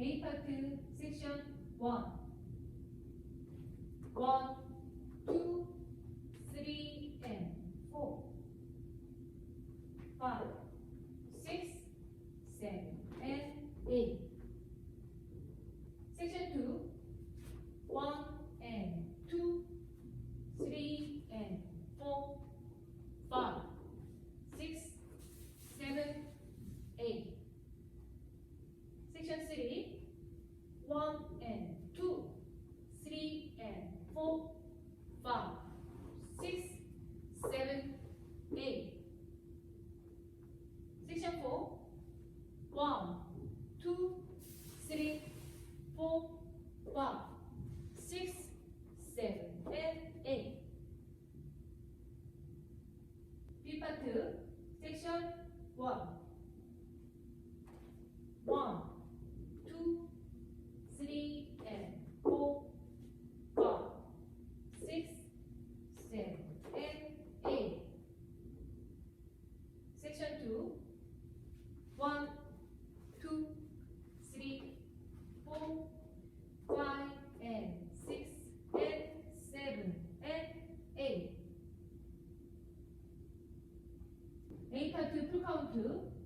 A 파트 섹션 1 2, 3, and 4 5, 6, 7, and 8 Section 2 1 and 2, 3 and 4 5, 6, 7, 8 Section 3 1 and 2, 3 and 4 5, 6, 7, 8 Section 4 1, 2, 3, 4 5, 6, 7, and 8 B 파트 섹션 1 2, 3, and 4 5, 6, 7, and 8 Section 2 1, 2, 3, 4 5, and 6, and 7, and 8 A 파트 풀카운트